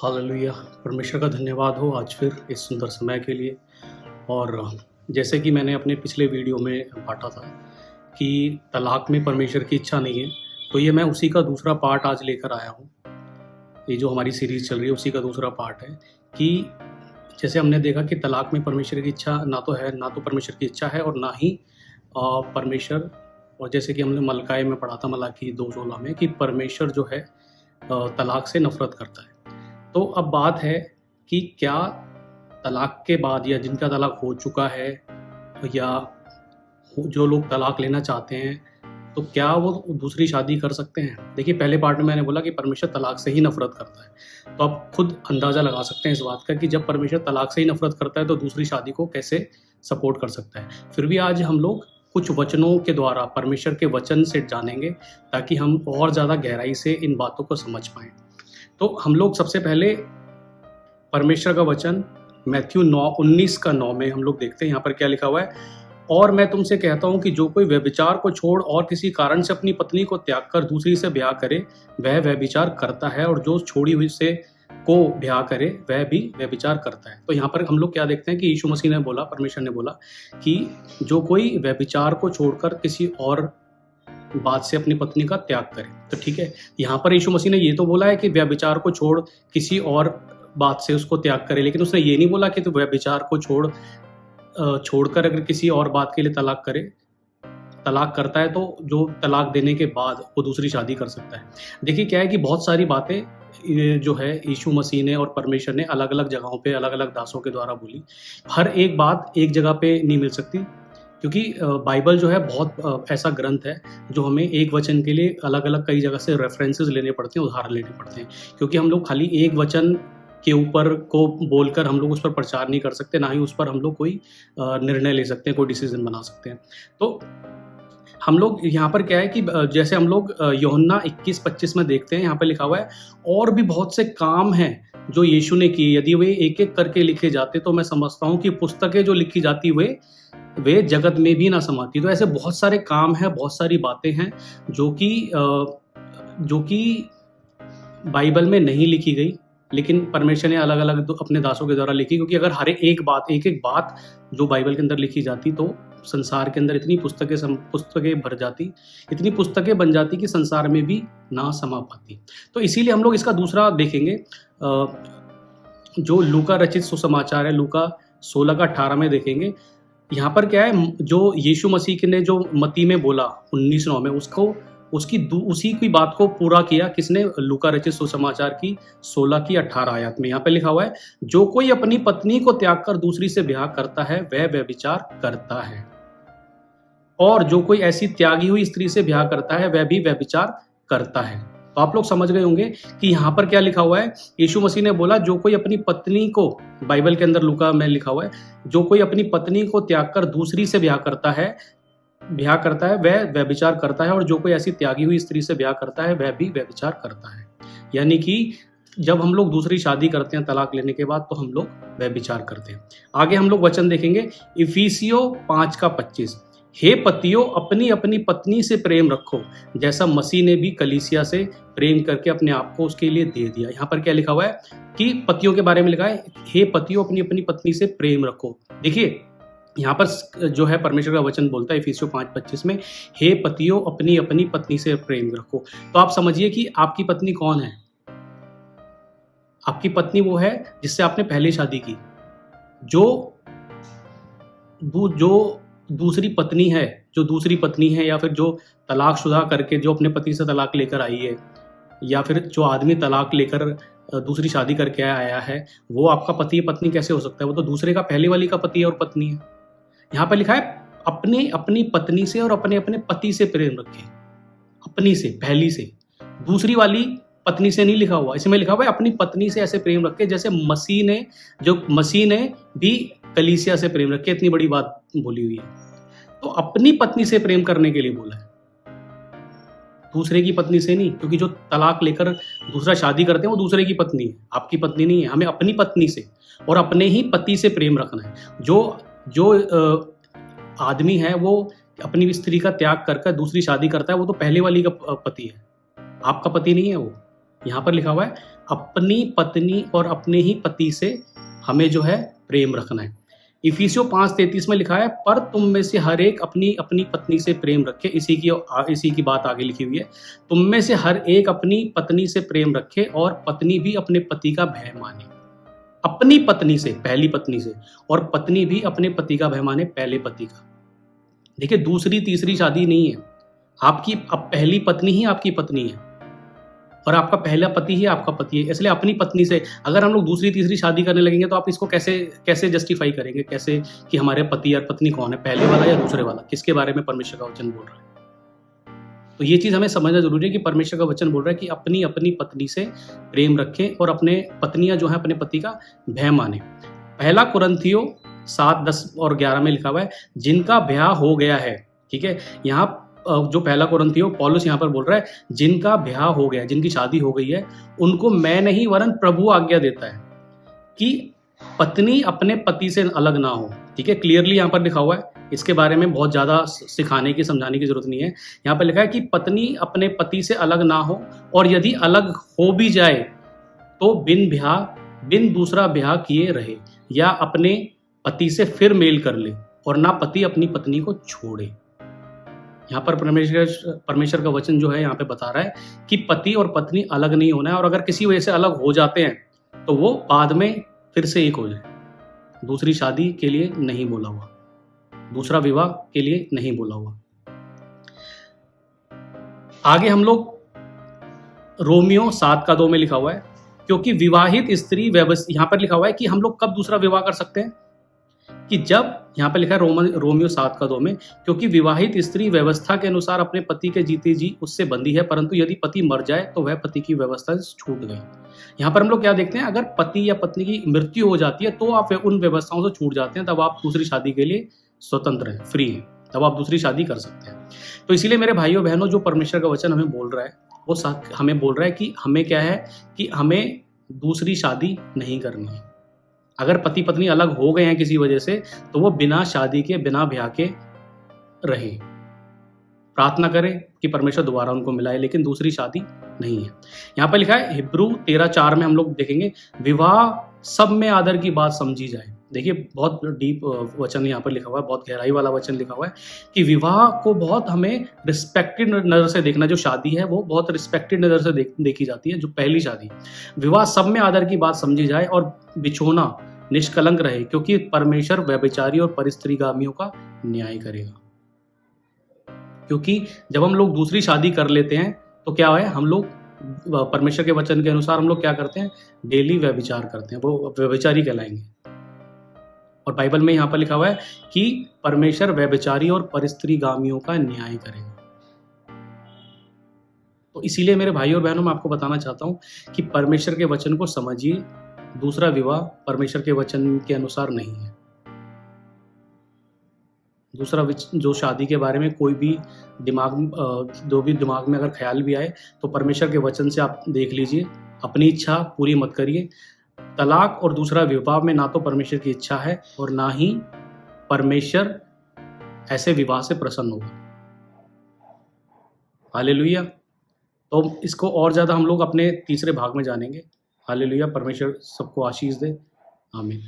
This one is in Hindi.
हालेलुया। परमेश्वर का धन्यवाद हो आज फिर इस सुंदर समय के लिए। और जैसे कि मैंने अपने पिछले वीडियो में बांटा था कि तलाक में परमेश्वर की इच्छा नहीं है, तो ये मैं उसी का दूसरा पार्ट आज लेकर आया हूँ। ये जो हमारी सीरीज़ चल रही है उसी का दूसरा पार्ट है कि जैसे हमने देखा कि तलाक में परमेश्वर की इच्छा ना तो है, ना तो परमेश्वर की इच्छा है और ना ही परमेश्वर। और जैसे कि हमने मलकाई में पढ़ा था, मलाकी 2:16 में, कि परमेश्वर जो है तलाक से नफ़रत करता है। तो अब बात है कि क्या तलाक के बाद या जिनका तलाक हो चुका है या जो लोग तलाक लेना चाहते हैं, तो क्या वो दूसरी शादी कर सकते हैं? देखिए, पहले पार्ट में मैंने बोला कि परमेश्वर तलाक से ही नफ़रत करता है। तो आप खुद अंदाज़ा लगा सकते हैं इस बात का कि जब परमेश्वर तलाक से ही नफ़रत करता है तो दूसरी शादी को कैसे सपोर्ट कर सकता है। फिर भी आज हम लोग कुछ वचनों के द्वारा परमेश्वर के वचन से जानेंगे ताकि हम और ज़्यादा गहराई से इन बातों को समझ पाएँ। तो हम लोग सबसे पहले परमेश्वर का वचन मैथ्यू 19:9 में हम लोग देखते हैं। यहाँ पर क्या लिखा हुआ है, और मैं तुमसे कहता हूँ कि जो कोई व्यभिचार को छोड़ और किसी कारण से अपनी पत्नी को त्याग कर दूसरी से ब्याह करे वह व्यभिचार करता है, और जो छोड़ी हुई से को ब्याह करे वह भी व्यभिचार करता है। तो यहाँ पर हम लोग क्या देखते हैं कि यीशु मसीह ने बोला, परमेश्वर ने बोला कि जो कोई व्यभिचार को छोड़कर किसी और बात से अपनी पत्नी का त्याग करे। तो ठीक है, यहाँ पर यीशु मसीह ने ये तो बोला है कि व्यभिचार को छोड़ किसी और बात से उसको त्याग करे, लेकिन उसने ये नहीं बोला कि तो व्यभिचार को छोड़कर अगर किसी और बात के लिए तलाक करता है तो जो तलाक देने के बाद वो दूसरी शादी कर सकता है। देखिए क्या है कि बहुत सारी बातें जो है यीशु मसीह ने और परमेश्वर ने अलग अलग जगहों पे अलग अलग दासों के द्वारा बोली। हर एक बात एक जगह पे नहीं मिल सकती, क्योंकि बाइबल जो है बहुत ऐसा ग्रंथ है जो हमें एक वचन के लिए अलग अलग कई जगह से रेफरेंसेस लेने पड़ते हैं, उदाहरण लेने पड़ते हैं, क्योंकि हम लोग खाली एक वचन के ऊपर को बोलकर हम लोग उस पर प्रचार नहीं कर सकते, ना ही उस पर हम लोग कोई निर्णय ले सकते हैं, कोई डिसीजन बना सकते हैं। तो हम लोग यहाँ पर क्या है कि जैसे हम लोग यूहन्ना 21:25 में देखते हैं, यहाँ पे लिखा हुआ है, और भी बहुत से काम हैं जो यीशु ने किए, यदि वे एक एक करके लिखे जाते तो मैं समझता हूँ कि पुस्तकें जो लिखी जाती वे जगत में भी ना समाती। तो ऐसे बहुत सारे काम हैं, बहुत सारी बातें हैं जो कि बाइबल में नहीं लिखी गई, लेकिन परमेश्वर ने अलग अलग अपने दासों के द्वारा लिखी, क्योंकि अगर हर एक बात जो बाइबल के अंदर लिखी जाती तो संसार के अंदर इतनी पुस्तकें भर जाती, इतनी पुस्तकें बन जाती कि संसार में भी ना समा पाती। तो इसीलिए हम लोग इसका दूसरा देखेंगे, जो लूका रचित सुसमाचार है, लूका 16:18 में देखेंगे। यहाँ पर क्या है, जो यीशु मसीह ने जो मत्ती में बोला 19:9 में, उसी की बात को पूरा किया किसने? लूका रचित सुसमाचार की 16:18 आयत में। यहाँ पे लिखा हुआ है, जो कोई अपनी पत्नी को त्याग कर दूसरी से ब्याह करता है वह व्यभिचार करता है, और जो कोई ऐसी त्यागी हुई स्त्री से ब्याह करता है वह भी व्यभिचार करता है। तो आप लोग समझ गए होंगे कि यहाँ पर क्या लिखा हुआ है। यीशु मसीह ने बोला जो कोई अपनी पत्नी को, बाइबल के अंदर लूका में लिखा हुआ है, जो कोई अपनी पत्नी को त्याग कर दूसरी से ब्याह करता है वह व्यभिचार करता है, और जो कोई ऐसी त्यागी हुई स्त्री से ब्याह करता है वह भी व्यभिचार करता है। यानी कि जब हम लोग दूसरी शादी करते हैं तलाक लेने के बाद तो हम लोग व्यभिचार करते हैं। आगे हम लोग वचन देखेंगे, इफिसियों 5:25, हे पतियों अपनी अपनी पत्नी से प्रेम रखो जैसा मसीह ने भी कलीसिया से प्रेम करके अपने आप को उसके लिए दे दिया। यहाँ पर क्या लिखा हुआ है कि पतियों के बारे में लिखा है, हे पतियों अपनी अपनी पत्नी से प्रेम रखो। देखिए यहाँ पर जो है परमेश्वर का वचन बोलता है इफिसियों 5:25 में, हे पतियों अपनी अपनी पत्नी से प्रेम रखो। तो आप समझिए कि आपकी पत्नी कौन है? आपकी पत्नी वो है जिससे आपने पहले शादी की। जो दूसरी पत्नी है या फिर जो तलाकशुदा करके जो अपने पति से तलाक लेकर आई है, या फिर जो आदमी तलाक लेकर दूसरी शादी करके आया है, वो आपका पति या पत्नी कैसे हो सकता है? वो तो दूसरे का, पहले वाली का पति और पत्नी है। यहाँ पर लिखा है अपने अपनी पत्नी से और अपने अपने पति से प्रेम रखें। अपनी से, पहली से, दूसरी वाली पत्नी से नहीं लिखा हुआ, इसमें लिखा हुआ है अपनी पत्नी से ऐसे प्रेम रखे जैसे मसीह ने भी कलीसिया से प्रेम रखे। इतनी बड़ी बात बोली हुई है। तो अपनी पत्नी से प्रेम करने के लिए बोला है, दूसरे की पत्नी से नहीं, क्योंकि जो तलाक लेकर दूसरा शादी करते हैं वो दूसरे की पत्नी है, आपकी पत्नी नहीं है। हमें अपनी पत्नी से और अपने ही पति से प्रेम रखना है। जो आदमी है वो अपनी स्त्री का त्याग कर दूसरी शादी करता है, वो तो पहले वाली का पति है, आपका पति नहीं है वो। यहाँ पर लिखा हुआ है अपनी पत्नी और अपने ही पति से हमें जो है प्रेम रखना है। इफिसियों 5:33 में लिखा है पर तुम में से हर एक अपनी अपनी पत्नी से प्रेम रखे। इसी की बात आगे लिखी हुई है, तुम में से हर एक अपनी पत्नी से प्रेम रखे और पत्नी भी अपने पति का भय माने। अपनी पत्नी से, पहली पत्नी से, और पत्नी भी अपने पति का भय माने, पहले पति का। देखिए, दूसरी तीसरी शादी नहीं है, आपकी अब पहली पत्नी ही आपकी पत्नी है और आपका पहला पति ही आपका पति है। इसलिए अपनी पत्नी से अगर हम लोग दूसरी तीसरी शादी करने लगेंगे तो आप इसको कैसे जस्टिफाई करेंगे, कैसे कि हमारे पति और पत्नी कौन है, पहले वाला या दूसरे वाला, किसके बारे में परमेश्वर का वचन बोल रहा है। तो ये चीज़ हमें समझना जरूरी है कि परमेश्वर का वचन बोल रहा है कि अपनी अपनी पत्नी से प्रेम रखें और अपने पत्नियां जो है अपने पति का भय माने। पहला कुरिन्थियों 7:10 और 11 में लिखा हुआ है जिनका ब्याह हो गया है। ठीक है, यहाँ जो पहला कुरिन्थियों पौलुस यहाँ पर बोल रहा है जिनका ब्याह हो गया, जिनकी शादी हो गई है, उनको मैं नहीं वरन प्रभु आज्ञा देता है कि पत्नी अपने पति से अलग ना हो। ठीक है, क्लियरली यहाँ पर लिखा हुआ है, इसके बारे में बहुत ज़्यादा सिखाने की समझाने की जरूरत नहीं है। यहाँ पर लिखा है कि पत्नी अपने पति से अलग ना हो, और यदि अलग हो भी जाए तो बिन दूसरा ब्याह किए रहे, या अपने पति से फिर मेल कर ले, और ना पति अपनी पत्नी को छोड़े। यहाँ पर परमेश्वर का वचन जो है यहाँ पे बता रहा है कि पति और पत्नी अलग नहीं होना है, और अगर किसी वजह से अलग हो जाते हैं तो वो बाद में फिर से एक हो जाए। दूसरी शादी के लिए नहीं बोला हुआ, दूसरा विवाह के लिए नहीं बोला हुआ। आगे हम लोग रोमियो 7:2 में लिखा हुआ है क्योंकि विवाहित स्त्री यहाँ पर लिखा हुआ है कि हम लोग कब दूसरा विवाह कर सकते हैं, कि जब, यहाँ पर लिखा है रोमियो 7:2 में, क्योंकि विवाहित स्त्री व्यवस्था के अनुसार अपने पति के जीते जी उससे बंधी है, परंतु यदि पति मर जाए तो वह पति की व्यवस्था से छूट गई। यहाँ पर हम लोग क्या देखते हैं, अगर पति या पत्नी की मृत्यु हो जाती है तो आप उन व्यवस्थाओं से छूट जाते हैं, तब आप दूसरी शादी के लिए स्वतंत्र हैं, फ्री हैं, तब आप दूसरी शादी कर सकते हैं। तो इसीलिए मेरे भाइयों बहनों, जो परमेश्वर का वचन हमें बोल रहा है वो हमें बोल रहा है कि हमें क्या है, कि हमें दूसरी शादी नहीं करनी है। अगर पति पत्नी अलग हो गए हैं किसी वजह से, तो वो बिना शादी के, बिना ब्याह के रहे, प्रार्थना करें कि परमेश्वर दोबारा उनको मिलाए, लेकिन दूसरी शादी नहीं है। यहाँ पर लिखा है हिब्रू 13:4 में हम लोग देखेंगे, विवाह सब में आदर की बात समझी जाए। देखिए, बहुत डीप वचन यहाँ पर लिखा हुआ है, बहुत गहराई वाला वचन लिखा हुआ है कि विवाह को बहुत हमें रिस्पेक्टेड नज़र से देखना। जो शादी है वो बहुत रिस्पेक्टेड नज़र से देखी जाती है, जो पहली शादी। विवाह सब में आदर की बात समझी जाए और बिछोना निष्कलंक रहे, क्योंकि परमेश्वर व्यभिचारी और परिस्त्रीगामियों का न्याय करेगा। क्योंकि जब हम लोग दूसरी शादी कर लेते हैं तो क्या है, हम लोग परमेश्वर के वचन के अनुसार हम लोग क्या करते हैं, डेली व्यभिचार करते हैं, वो व्यभिचारी कहलाएंगे। और बाइबल में यहाँ पर लिखा हुआ है कि परमेश्वर व्यभिचारी और परिस्त्रीगामियों का न्याय करेगा। तो इसीलिए मेरे भाइयों और बहनों, मैं आपको बताना चाहता हूँ कि परमेश्वर के वचन को समझिए। दूसरा विवाह परमेश्वर के वचन के अनुसार नहीं है। दूसरा जो शादी के बारे में कोई भी दिमाग में अगर ख्याल भी आए तो परमेश्वर के वचन से आप देख लीजिए, अपनी इच्छा पूरी मत करिए। तलाक और दूसरा विवाह में ना तो परमेश्वर की इच्छा है और ना ही परमेश्वर ऐसे विवाह से प्रसन्न होगा। हालेलुया। तो इसको और ज़्यादा हम लोग अपने तीसरे भाग में जानेंगे। हालेलुया। परमेश्वर सबको आशीष दे। आमीन।